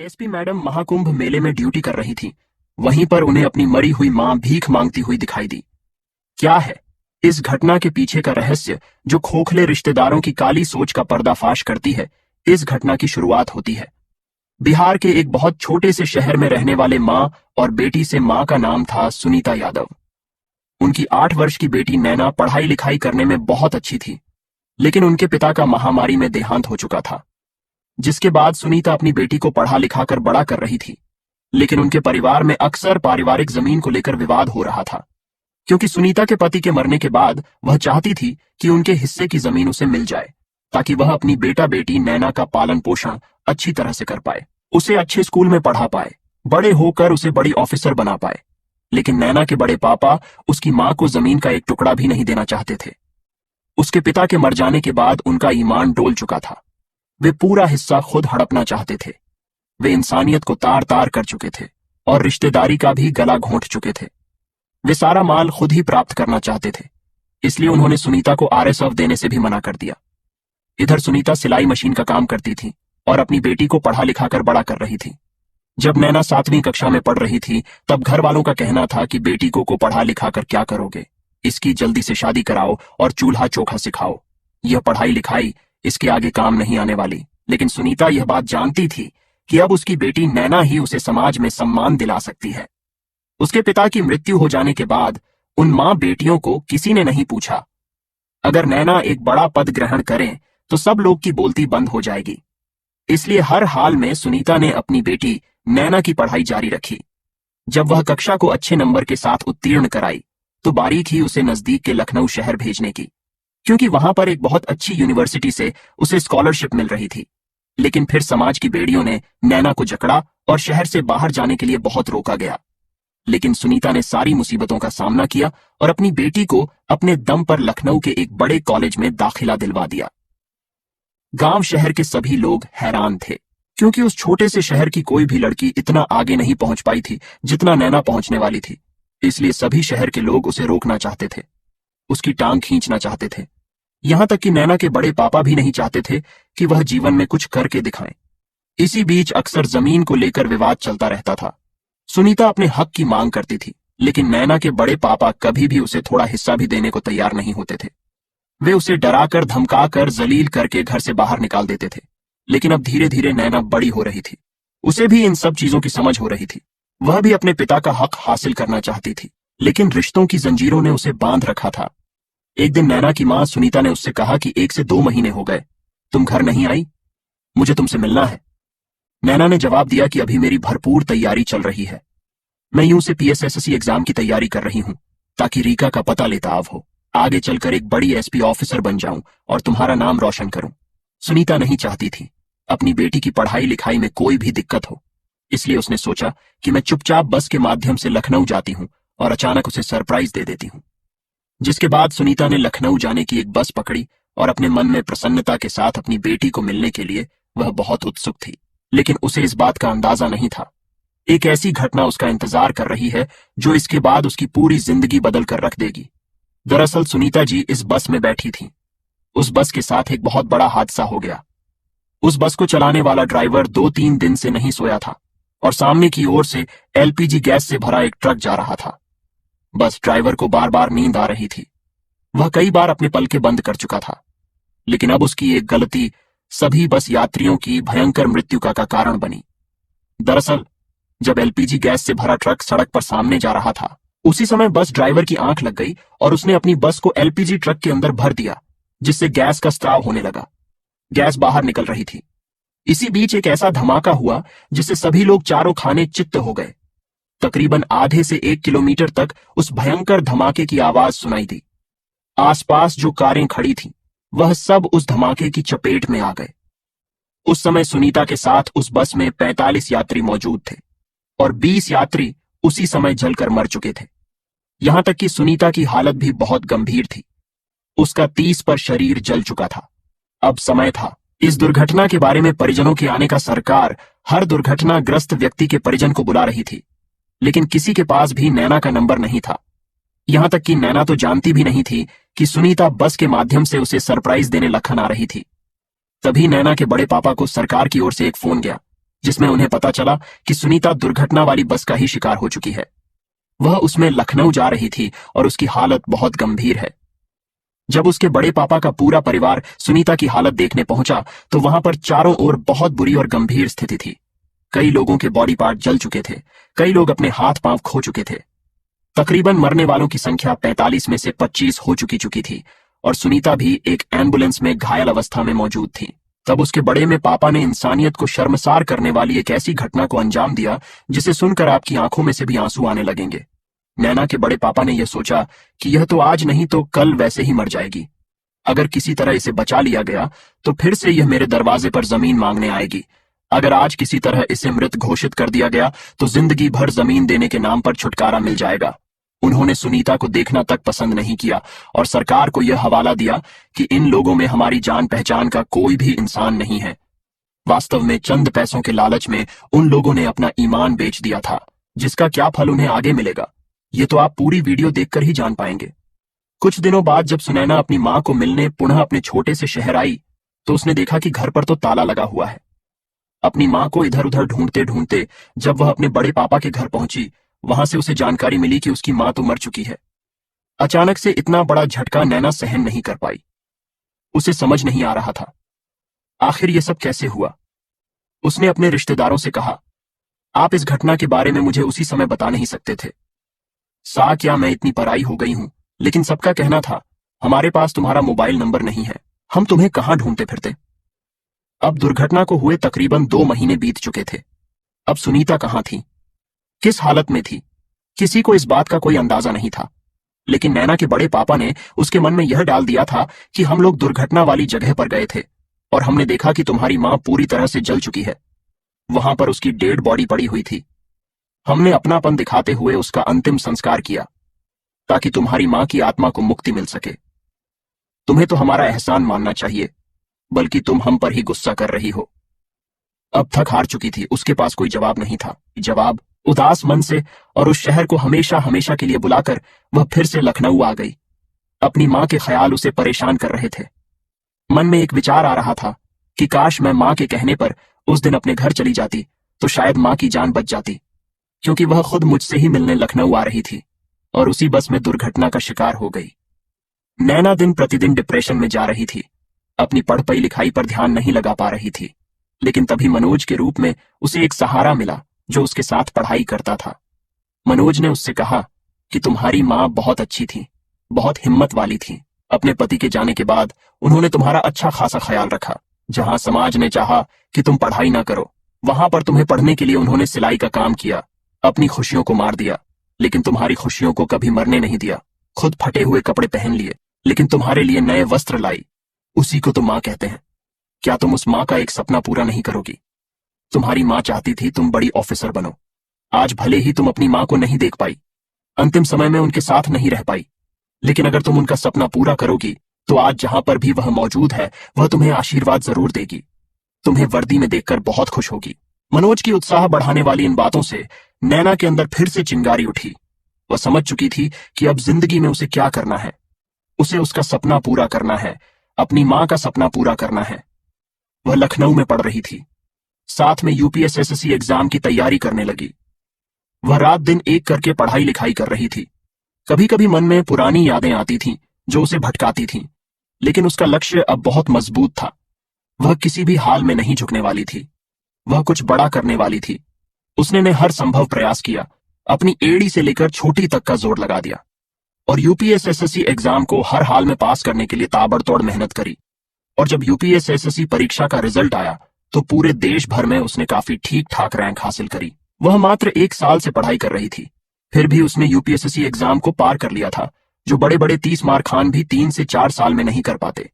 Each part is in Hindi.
एसपी मैडम महाकुंभ मेले में ड्यूटी कर रही थी। वहीं पर उन्हें अपनी मरी हुई मां भीख मांगती हुई दिखाई दी। क्या है इस घटना के पीछे का रहस्य जो खोखले रिश्तेदारों की काली सोच का पर्दाफाश करती है? इस घटना की शुरुआत होती है बिहार के एक बहुत छोटे से शहर में रहने वाले मां और बेटी से। मां का नाम था सुनीता यादव। उनकी 8 वर्ष की बेटी नैना पढ़ाई लिखाई करने में बहुत अच्छी थी, लेकिन उनके पिता का महामारी में देहांत हो चुका था। जिसके बाद सुनीता अपनी बेटी को पढ़ा लिखा कर बड़ा कर रही थी, लेकिन उनके परिवार में अक्सर पारिवारिक जमीन को लेकर विवाद हो रहा था, क्योंकि सुनीता के पति के मरने के बाद वह चाहती थी कि उनके हिस्से की जमीन उसे मिल जाए, ताकि वह अपनी बेटा बेटी नैना का पालन पोषण अच्छी तरह से कर पाए, उसे अच्छे स्कूल में पढ़ा पाए, बड़े होकर उसे बड़ी ऑफिसर बना पाए। लेकिन नैना के बड़े पापा उसकी मां को जमीन का एक टुकड़ा भी नहीं देना चाहते थे। उसके पिता के मर जाने के बाद उनका ईमान डोल चुका था। वे पूरा हिस्सा खुद हड़पना चाहते थे। वे इंसानियत को तार तार कर चुके थे और रिश्तेदारी का भी गला घोंट चुके थे। वे सारा माल खुद ही प्राप्त करना चाहते थे, इसलिए उन्होंने सुनीता को RSF देने से भी मना कर दिया। इधर सुनीता सिलाई मशीन का काम करती थी और अपनी बेटी को पढ़ा लिखा कर बड़ा कर रही थी। जब नैना 7वीं कक्षा में पढ़ रही थी, तब घर वालों का कहना था कि बेटी को पढ़ा लिखा कर क्या करोगे, इसकी जल्दी से शादी कराओ और चूल्हा चोखा सिखाओ। यह पढ़ाई लिखाई इसके आगे काम नहीं आने वाली। लेकिन सुनीता यह बात जानती थी कि अब उसकी बेटी नैना ही उसे समाज में सम्मान दिला सकती है। उसके पिता की मृत्यु हो जाने के बाद उन मां बेटियों को किसी ने नहीं पूछा। अगर नैना एक बड़ा पद ग्रहण करें तो सब लोग की बोलती बंद हो जाएगी। इसलिए हर हाल में सुनीता ने अपनी बेटी नैना की पढ़ाई जारी रखी। जब वह कक्षा को अच्छे नंबर के साथ उत्तीर्ण कराई, तो बारीक ही उसे नजदीक के लखनऊ शहर भेजने की, क्योंकि वहां पर एक बहुत अच्छी यूनिवर्सिटी से उसे स्कॉलरशिप मिल रही थी। लेकिन फिर समाज की बेड़ियों ने नैना को जकड़ा और शहर से बाहर जाने के लिए बहुत रोका गया। लेकिन सुनीता ने सारी मुसीबतों का सामना किया और अपनी बेटी को अपने दम पर लखनऊ के एक बड़े कॉलेज में दाखिला दिलवा दिया। गांव शहर के सभी लोग हैरान थे, क्योंकि उस छोटे से शहर की कोई भी लड़की इतना आगे नहीं पहुंच पाई थी जितना नैना पहुंचने वाली थी। इसलिए सभी शहर के लोग उसे रोकना चाहते थे, उसकी टांग खींचना चाहते थे। यहां तक कि नैना के बड़े पापा भी नहीं चाहते थे कि वह जीवन में कुछ करके दिखाएं। इसी बीच अक्सर जमीन को लेकर विवाद चलता रहता था। सुनीता अपने हक की मांग करती थी, लेकिन नैना के बड़े पापा कभी भी उसे थोड़ा हिस्सा भी देने को तैयार नहीं होते थे। वे उसे डराकर धमकाकर जलील करके घर से बाहर निकाल देते थे। लेकिन अब धीरे धीरे नैना बड़ी हो रही थी, उसे भी इन सब चीजों की समझ हो रही थी। वह भी अपने पिता का हक हासिल करना चाहती थी, लेकिन रिश्तों की जंजीरों ने उसे बांध रखा था। एक दिन नैना की मां सुनीता ने उससे कहा कि 1 से 2 महीने हो गए, तुम घर नहीं आई, मुझे तुमसे मिलना है। नैना ने जवाब दिया कि अभी मेरी भरपूर तैयारी चल रही है। मैं यूं से PSSSC एग्जाम की तैयारी कर रही हूं, ताकि रीका का पता लेता हो, आगे चलकर एक बड़ी SP ऑफिसर बन जाऊं और तुम्हारा नाम रोशन करूं। सुनीता नहीं चाहती थी अपनी बेटी की पढ़ाई लिखाई में कोई भी दिक्कत हो, इसलिए उसने सोचा कि मैं चुपचाप बस के माध्यम से लखनऊ जाती हूं और अचानक उसे सरप्राइज दे देती हूं। जिसके बाद सुनीता ने लखनऊ जाने की एक बस पकड़ी और अपने मन में प्रसन्नता के साथ अपनी बेटी को मिलने के लिए वह बहुत उत्सुक थी। लेकिन उसे इस बात का अंदाजा नहीं था, एक ऐसी घटना उसका इंतजार कर रही है जो इसके बाद उसकी पूरी जिंदगी बदल कर रख देगी। दरअसल सुनीता जी इस बस में बैठी थी। उस बस के साथ एक बहुत बड़ा हादसा हो गया। उस बस को चलाने वाला ड्राइवर 2-3 दिन से नहीं सोया था और सामने की ओर से LPG गैस से भरा एक ट्रक जा रहा था। बस ड्राइवर को बार बार नींद आ रही थी। वह कई बार अपने पलकें बंद कर चुका था, लेकिन अब उसकी एक गलती सभी बस यात्रियों की भयंकर मृत्यु का कारण बनी। दरअसल जब LPG गैस से भरा ट्रक सड़क पर सामने जा रहा था, उसी समय बस ड्राइवर की आंख लग गई और उसने अपनी बस को LPG ट्रक के अंदर भर दिया, जिससे गैस का स्त्राव होने लगा। गैस बाहर निकल रही थी। इसी बीच एक ऐसा धमाका हुआ जिससे सभी लोग चारों खाने चित्त हो गए। तकरीबन आधे से 1 किलोमीटर तक उस भयंकर धमाके की आवाज सुनाई दी। आसपास जो कारें खड़ी थीं, वह सब उस धमाके की चपेट में आ गए। उस समय सुनीता के साथ उस बस में 45 यात्री मौजूद थे और 20 यात्री उसी समय जलकर मर चुके थे। यहां तक कि सुनीता की हालत भी बहुत गंभीर थी। उसका 30 पर शरीर जल चुका था। अब समय था इस दुर्घटना के बारे में परिजनों के आने का। सरकार हर दुर्घटनाग्रस्त व्यक्ति के परिजन को बुला रही थी, लेकिन किसी के पास भी नैना का नंबर नहीं था। यहां तक कि नैना तो जानती भी नहीं थी कि सुनीता बस के माध्यम से उसे सरप्राइज देने लखन आ रही थी। तभी नैना के बड़े पापा को सरकार की ओर से एक फोन गया जिसमें उन्हें पता चला कि सुनीता दुर्घटना वाली बस का ही शिकार हो चुकी है। वह उसमें लखनऊ जा रही थी और उसकी हालत बहुत गंभीर है। जब उसके बड़े पापा का पूरा परिवार सुनीता की हालत देखने पहुंचा तो वहां पर चारों ओर बहुत बुरी और गंभीर स्थिति थी। कई लोगों के बॉडी पार्ट जल चुके थे, कई लोग अपने हाथ पांव खो चुके थे। तकरीबन मरने वालों की संख्या 45 में से 25 हो चुकी थी और सुनीता भी एक एम्बुलेंस में घायल अवस्था में मौजूद थी। तब उसके बड़े में पापा ने इंसानियत को शर्मसार करने वाली एक ऐसी घटना को अंजाम दिया जिसे सुनकर आपकी आंखों में से भी आंसू आने लगेंगे। नैना के बड़े पापा ने यह सोचा कि यह तो आज नहीं तो कल वैसे ही मर जाएगी। अगर किसी तरह इसे बचा लिया गया तो फिर से यह मेरे दरवाजे पर जमीन मांगने आएगी। अगर आज किसी तरह इसे मृत घोषित कर दिया गया तो जिंदगी भर जमीन देने के नाम पर छुटकारा मिल जाएगा। उन्होंने सुनीता को देखना तक पसंद नहीं किया और सरकार को यह हवाला दिया कि इन लोगों में हमारी जान पहचान का कोई भी इंसान नहीं है। वास्तव में चंद पैसों के लालच में उन लोगों ने अपना ईमान बेच दिया था, जिसका क्या फल उन्हें आगे मिलेगा ये तो आप पूरी वीडियो देखकर ही जान पाएंगे। कुछ दिनों बाद जब सुनैना अपनी मां को मिलने पुनः अपने छोटे से शहर आई तो उसने देखा कि घर पर तो ताला लगा हुआ है। अपनी मां को इधर उधर ढूंढते ढूंढते जब वह अपने बड़े पापा के घर पहुंची, वहां से उसे जानकारी मिली कि उसकी मां तो मर चुकी है। अचानक से इतना बड़ा झटका नैना सहन नहीं कर पाई। उसे समझ नहीं आ रहा था आखिर ये सब कैसे हुआ। उसने अपने रिश्तेदारों से कहा, आप इस घटना के बारे में मुझे उसी समय बता नहीं सकते थे। क्या मैं इतनी पराई हो गई हूं, लेकिन सबका कहना था हमारे पास तुम्हारा मोबाइल नंबर नहीं है, हम तुम्हें कहां ढूंढते फिरते। अब दुर्घटना को हुए तकरीबन 2 महीने बीत चुके थे। अब सुनीता कहां थी, किस हालत में थी, किसी को इस बात का कोई अंदाजा नहीं था। लेकिन नैना के बड़े पापा ने उसके मन में यह डाल दिया था कि हम लोग दुर्घटना वाली जगह पर गए थे और हमने देखा कि तुम्हारी मां पूरी तरह से जल चुकी है। वहां पर उसकी डेड बॉडी पड़ी हुई थी। हमने अपनापन दिखाते हुए उसका अंतिम संस्कार किया ताकि तुम्हारी मां की आत्मा को मुक्ति मिल सके। तुम्हें तो हमारा एहसान मानना चाहिए, बल्कि तुम हम पर ही गुस्सा कर रही हो। अब थक हार चुकी थी, उसके पास कोई जवाब नहीं था। जवाब उदास मन से और उस शहर को हमेशा हमेशा के लिए बुलाकर वह फिर से लखनऊ आ गई। अपनी मां के ख्याल उसे परेशान कर रहे थे। मन में एक विचार आ रहा था कि काश मैं मां के कहने पर उस दिन अपने घर चली जाती तो शायद मां की जान बच जाती, क्योंकि वह खुद मुझसे ही मिलने लखनऊ आ रही थी और उसी बस में दुर्घटना का शिकार हो गई। नैना दिन प्रतिदिन डिप्रेशन में जा रही थी, अपनी पढ़ पढ़ी लिखाई पर ध्यान नहीं लगा पा रही थी। लेकिन तभी मनोज के रूप में उसे एक सहारा मिला जो उसके साथ पढ़ाई करता था। मनोज ने उससे कहा कि तुम्हारी मां बहुत अच्छी थी, बहुत हिम्मत वाली थी। अपने पति के जाने के बाद उन्होंने तुम्हारा अच्छा खासा ख्याल रखा। जहां समाज ने चाहा कि तुम पढ़ाई ना करो, वहां पर तुम्हें पढ़ने के लिए उन्होंने सिलाई का काम किया, अपनी खुशियों को मार दिया, लेकिन तुम्हारी खुशियों को कभी मरने नहीं दिया। खुद फटे हुए कपड़े पहन लिए, लेकिन तुम्हारे लिए नए वस्त्र लाई। उसी को तो मां कहते हैं। क्या तुम उस मां का एक सपना पूरा नहीं करोगी? तुम्हारी मां चाहती थी तुम बड़ी ऑफिसर बनो। आज भले ही तुम अपनी मां को नहीं देख पाई, अंतिम समय में उनके साथ नहीं रह पाई, लेकिन अगर तुम उनका सपना पूरा करोगी तो आज जहां पर भी वह मौजूद है वह तुम्हें आशीर्वाद जरूर देगी। तुम्हें वर्दी में देखकर बहुत खुश होगी। मनोज की उत्साह बढ़ाने वाली इन बातों से नैना के अंदर फिर से चिंगारी उठी। वह समझ चुकी थी कि अब जिंदगी में उसे क्या करना है। उसे उसका सपना पूरा करना है, अपनी मां का सपना पूरा करना है। वह लखनऊ में पढ़ रही थी, साथ में यूपीएसएससी एग्जाम की तैयारी करने लगी। वह रात दिन एक करके पढ़ाई लिखाई कर रही थी। कभी कभी मन में पुरानी यादें आती थीं जो उसे भटकाती थीं, लेकिन उसका लक्ष्य अब बहुत मजबूत था। वह किसी भी हाल में नहीं झुकने वाली थी। वह कुछ बड़ा करने वाली थी। उसने ने हर संभव प्रयास किया, अपनी एड़ी से लेकर छोटी तक का जोर लगा दिया और यूपीएसएससी एग्जाम को हर हाल में पास करने के लिए ताबड़तोड़ मेहनत करी। और जब यूपीएसएससी परीक्षा का रिजल्ट आया तो पूरे देश भर में उसने काफी ठीक ठाक रैंक हासिल करी। वह मात्र 1 साल से पढ़ाई कर रही थी, फिर भी उसने यूपीएसएससी एग्जाम को पार कर लिया था, जो बड़े बड़े 30 मार खान भी 3 से 4 साल में नहीं कर पाते।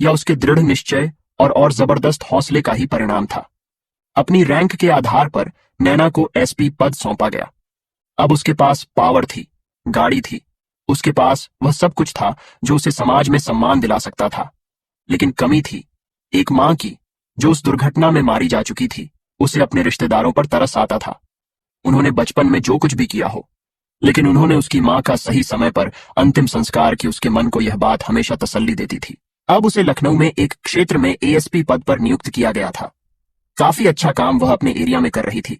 यह उसके दृढ़ निश्चय और जबरदस्त हौसले का ही परिणाम था। अपनी रैंक के आधार पर नैना को एसपी पद सौंपा गया। अब उसके पास पावर थी, गाड़ी थी, उसके पास वह सब कुछ था जो उसे समाज में सम्मान दिला सकता था। लेकिन कमी थी एक मां की, जो उस दुर्घटना में मारी जा चुकी थी। उसे अपने रिश्तेदारों पर तरस आता था। उन्होंने बचपन में जो कुछ भी किया हो, लेकिन उन्होंने उसकी मां का सही समय पर अंतिम संस्कार की उसके मन को यह बात हमेशा तसल्ली देती थी। अब उसे लखनऊ में एक क्षेत्र में एएसपी पद पर नियुक्त किया गया था। काफी अच्छा काम वह अपने एरिया में कर रही थी।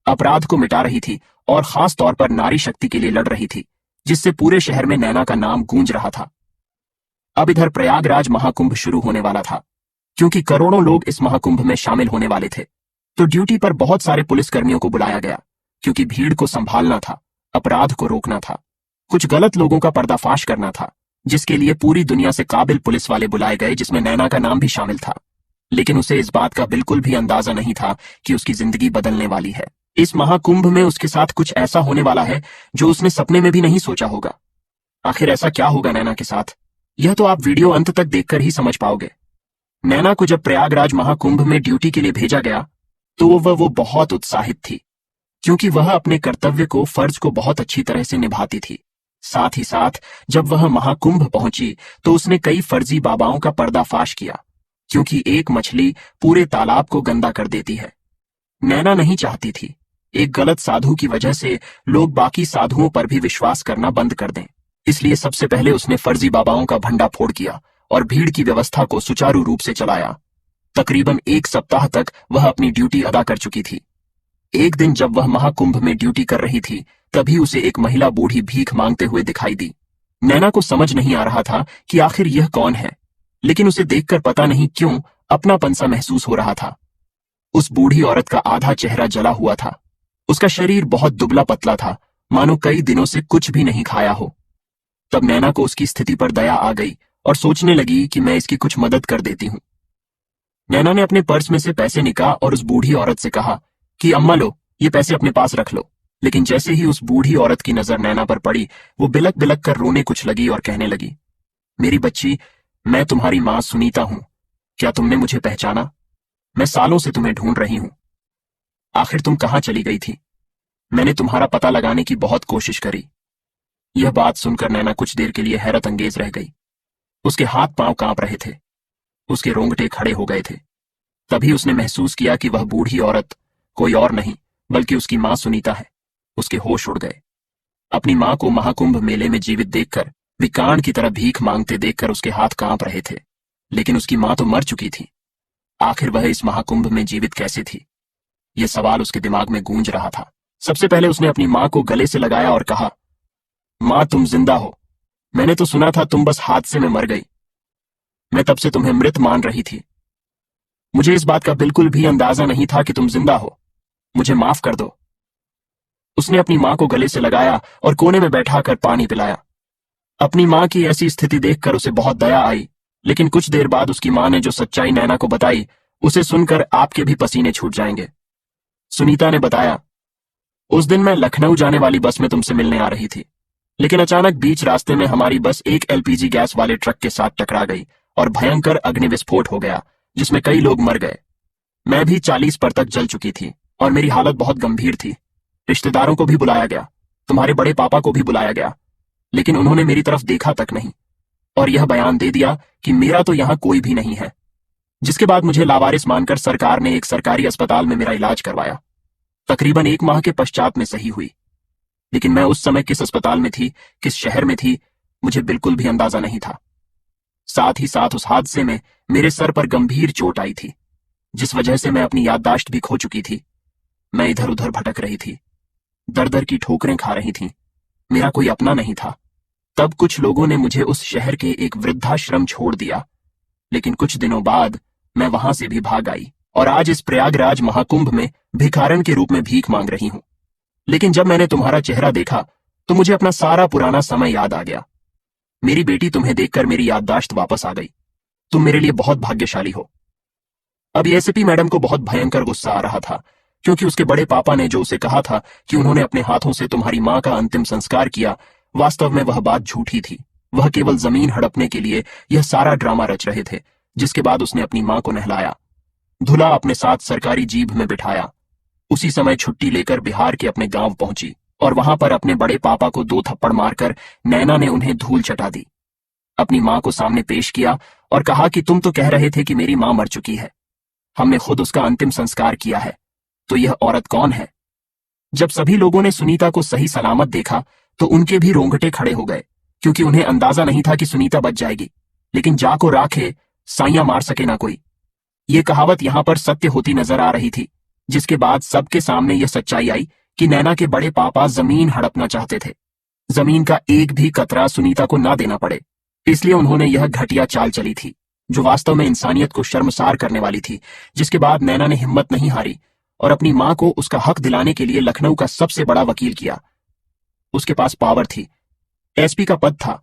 अपराध को मिटा रही थी और खास तौर पर नारी शक्ति के लिए लड़ रही थी, जिससे पूरे शहर में नैना का नाम गूंज रहा था। अब इधर प्रयागराज महाकुंभ शुरू होने वाला था। क्योंकि करोड़ों लोग इस महाकुंभ में शामिल होने वाले थे, तो ड्यूटी पर बहुत सारे पुलिसकर्मियों को बुलाया गया, क्योंकि भीड़ को संभालना था, अपराध को रोकना था, कुछ गलत लोगों का पर्दाफाश करना था, जिसके लिए पूरी दुनिया से काबिल पुलिस वाले बुलाए गए, जिसमें नैना का नाम भी शामिल था। लेकिन उसे इस बात का बिल्कुल भी अंदाजा नहीं था कि उसकी जिंदगी बदलने वाली है। इस महाकुंभ में उसके साथ कुछ ऐसा होने वाला है जो उसने सपने में भी नहीं सोचा होगा। आखिर ऐसा क्या होगा नैना के साथ, यह तो आप वीडियो अंत तक देखकर ही समझ पाओगे। नैना को जब प्रयागराज महाकुंभ में ड्यूटी के लिए भेजा गया, तो वो बहुत उत्साहित थी, क्योंकि वह अपने कर्तव्य को, फर्ज को बहुत अच्छी तरह से निभाती थी। साथ ही साथ जब वह महाकुंभ पहुंची, तो उसने कई फर्जी बाबाओं का पर्दाफाश किया, क्योंकि एक मछली पूरे तालाब को गंदा कर देती है। नैना नहीं चाहती थी एक गलत साधु की वजह से लोग बाकी साधुओं पर भी विश्वास करना बंद कर दें। इसलिए सबसे पहले उसने फर्जी बाबाओं का भंडाफोड़ किया और भीड़ की व्यवस्था को सुचारू रूप से चलाया। तकरीबन 1 सप्ताह तक वह अपनी ड्यूटी अदा कर चुकी थी। एक दिन जब वह महाकुंभ में ड्यूटी कर रही थी, तभी उसे एक महिला बूढ़ी भीख मांगते हुए दिखाई दी। नैना को समझ नहीं आ रहा था कि आखिर यह कौन है, लेकिन उसे देखकर पता नहीं क्यों अपनापन सा महसूस हो रहा था। उस बूढ़ी औरत का आधा चेहरा जला हुआ था। उसका शरीर बहुत दुबला पतला था, मानो कई दिनों से कुछ भी नहीं खाया हो। तब नैना को उसकी स्थिति पर दया आ गई और सोचने लगी कि मैं इसकी कुछ मदद कर देती हूं। नैना ने अपने पर्स में से पैसे निकाला और उस बूढ़ी औरत से कहा कि अम्मा लो, ये पैसे अपने पास रख लो। लेकिन जैसे ही उस बूढ़ी औरत की नजर नैना पर पड़ी, वो बिलक बिलक कर रोने कुछ लगी और कहने लगी, मेरी बच्ची, मैं तुम्हारी मां सुनीता हूं। क्या तुमने मुझे पहचाना? मैं सालों से तुम्हें ढूंढ रही हूं। आखिर तुम कहां चली गई थी? मैंने तुम्हारा पता लगाने की बहुत कोशिश करी। यह बात सुनकर नैना कुछ देर के लिए हैरत अंगेज रह गई। उसके हाथ पांव कांप रहे थे, उसके रोंगटे खड़े हो गए थे। तभी उसने महसूस किया कि वह बूढ़ी औरत कोई और नहीं बल्कि उसकी मां सुनीता है। उसके होश उड़ गए। अपनी मां को महाकुंभ मेले में जीवित देखकर, विकांड की तरह भीख मांगते देखकर उसके हाथ कांप रहे थे। लेकिन उसकी मां तो मर चुकी थी। आखिर वह इस महाकुंभ में जीवित कैसे थी? यह सवाल उसके दिमाग में गूंज रहा था। सबसे पहले उसने अपनी मां को गले से लगाया और कहा, मां, तुम जिंदा हो। मैंने तो सुना था तुम बस हादसे में मर गई। मैं तब से तुम्हें मृत मान रही थी। मुझे इस बात का बिल्कुल भी अंदाजा नहीं था कि तुम जिंदा हो। मुझे माफ कर दो। उसने अपनी मां को गले से लगाया और कोने में बैठाकर पानी पिलाया। अपनी मां की ऐसी स्थिति देखकर उसे बहुत दया आई। लेकिन कुछ देर बाद उसकी मां ने जो सच्चाई नैना को बताई, उसे सुनकर आपके भी पसीने छूट जाएंगे। सुनीता ने बताया, उस दिन मैं लखनऊ जाने वाली बस में तुमसे मिलने आ रही थी, लेकिन अचानक बीच रास्ते में हमारी बस एक एलपीजी गैस वाले ट्रक के साथ टकरा गई और भयंकर अग्नि विस्फोट हो गया, जिसमें कई लोग मर गए। मैं भी 40 पर तक जल चुकी थी और मेरी हालत बहुत गंभीर थी। रिश्तेदारों को भी बुलाया गया, तुम्हारे बड़े पापा को भी बुलाया गया, लेकिन उन्होंने मेरी तरफ देखा तक नहीं और यह बयान दे दिया कि मेरा तो यहां कोई भी नहीं है। जिसके बाद मुझे लावारिस मानकर सरकार ने एक सरकारी अस्पताल में मेरा इलाज करवाया। तकरीबन 1 माह के पश्चात में सही हुई। लेकिन मैं उस समय किस अस्पताल में थी, किस शहर में थी, मुझे बिल्कुल भी अंदाजा नहीं था। साथ ही साथ उस हादसे में मेरे सर पर गंभीर चोट आई थी, जिस वजह से मैं अपनी याददाश्त भी खो चुकी थी। मैं इधर उधर भटक रही थी, दर दर की ठोकरें खा रही थी। मेरा कोई अपना नहीं था। तब कुछ लोगों ने मुझे उस शहर के एक वृद्धाश्रम छोड़ दिया, लेकिन कुछ दिनों बाद मैं वहां से भी भाग आई और आज इस प्रयागराज महाकुंभ में भिखारन के रूप में भीख मांग रही हूं। लेकिन जब मैंने तुम्हारा चेहरा देखा तो मुझे अपना सारा पुराना समय याद आ गया। मेरी बेटी, तुम्हें देखकर मेरी याददाश्त वापस आ गई। तुम मेरे लिए बहुत भाग्यशाली हो। अब एसीपी मैडम को बहुत भयंकर गुस्सा आ रहा था, क्योंकि उसके बड़े पापा ने जो उसे कहा था कि उन्होंने अपने हाथों से तुम्हारी मां का अंतिम संस्कार किया, वास्तव में वह बात झूठी थी। वह केवल जमीन हड़पने के लिए यह सारा ड्रामा रच रहे थे। जिसके बाद उसने अपनी मां को नहलाया, धुला, अपने साथ सरकारी जीप में बिठाया। उसी समय छुट्टी लेकर बिहार के अपने गांव पहुंची और वहां पर अपने बड़े पापा को 2 थप्पड़ मारकर नैना ने उन्हें धूल चटा दी। अपनी मां को सामने पेश किया और कहा कि तुम तो कह रहे थे कि मेरी मां मर चुकी है, हमने खुद उसका अंतिम संस्कार किया है, तो यह औरत कौन है? जब सभी लोगों ने सुनीता को सही सलामत देखा तो उनके भी रोंगटे खड़े हो गए, क्योंकि उन्हें अंदाजा नहीं था कि सुनीता बच जाएगी। लेकिन जा को राखे साइयां मार सके ना कोई। ये कहावत यहां पर सत्य होती नजर आ रही थी, जिसके बाद सबके सामने यह सच्चाई आई कि नैना के बड़े पापा जमीन हड़पना चाहते थे। जमीन का एक भी कतरा सुनीता को ना देना पड़े, इसलिए उन्होंने यह घटिया चाल चली थी, जो वास्तव में इंसानियत को शर्मसार करने वाली थी। जिसके बाद नैना ने हिम्मत नहीं हारी और अपनी मां को उसका हक दिलाने के लिए लखनऊ का सबसे बड़ा वकील किया। उसके पास पावर थी, एसपी का पद था।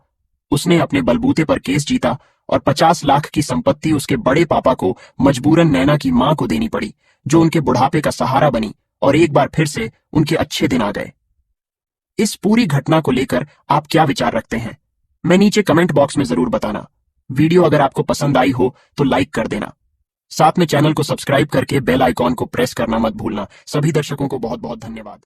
उसने अपने बलबूते पर केस जीता और 50 लाख की संपत्ति उसके बड़े पापा को मजबूरन नैना की मां को देनी पड़ी, जो उनके बुढ़ापे का सहारा बनी और एक बार फिर से उनके अच्छे दिन आ गए। इस पूरी घटना को लेकर आप क्या विचार रखते हैं, मैं नीचे कमेंट बॉक्स में जरूर बताना। वीडियो अगर आपको पसंद आई हो तो लाइक कर देना, साथ में चैनल को सब्सक्राइब करके बेल आइकॉन को प्रेस करना मत भूलना। सभी दर्शकों को बहुत बहुत धन्यवाद।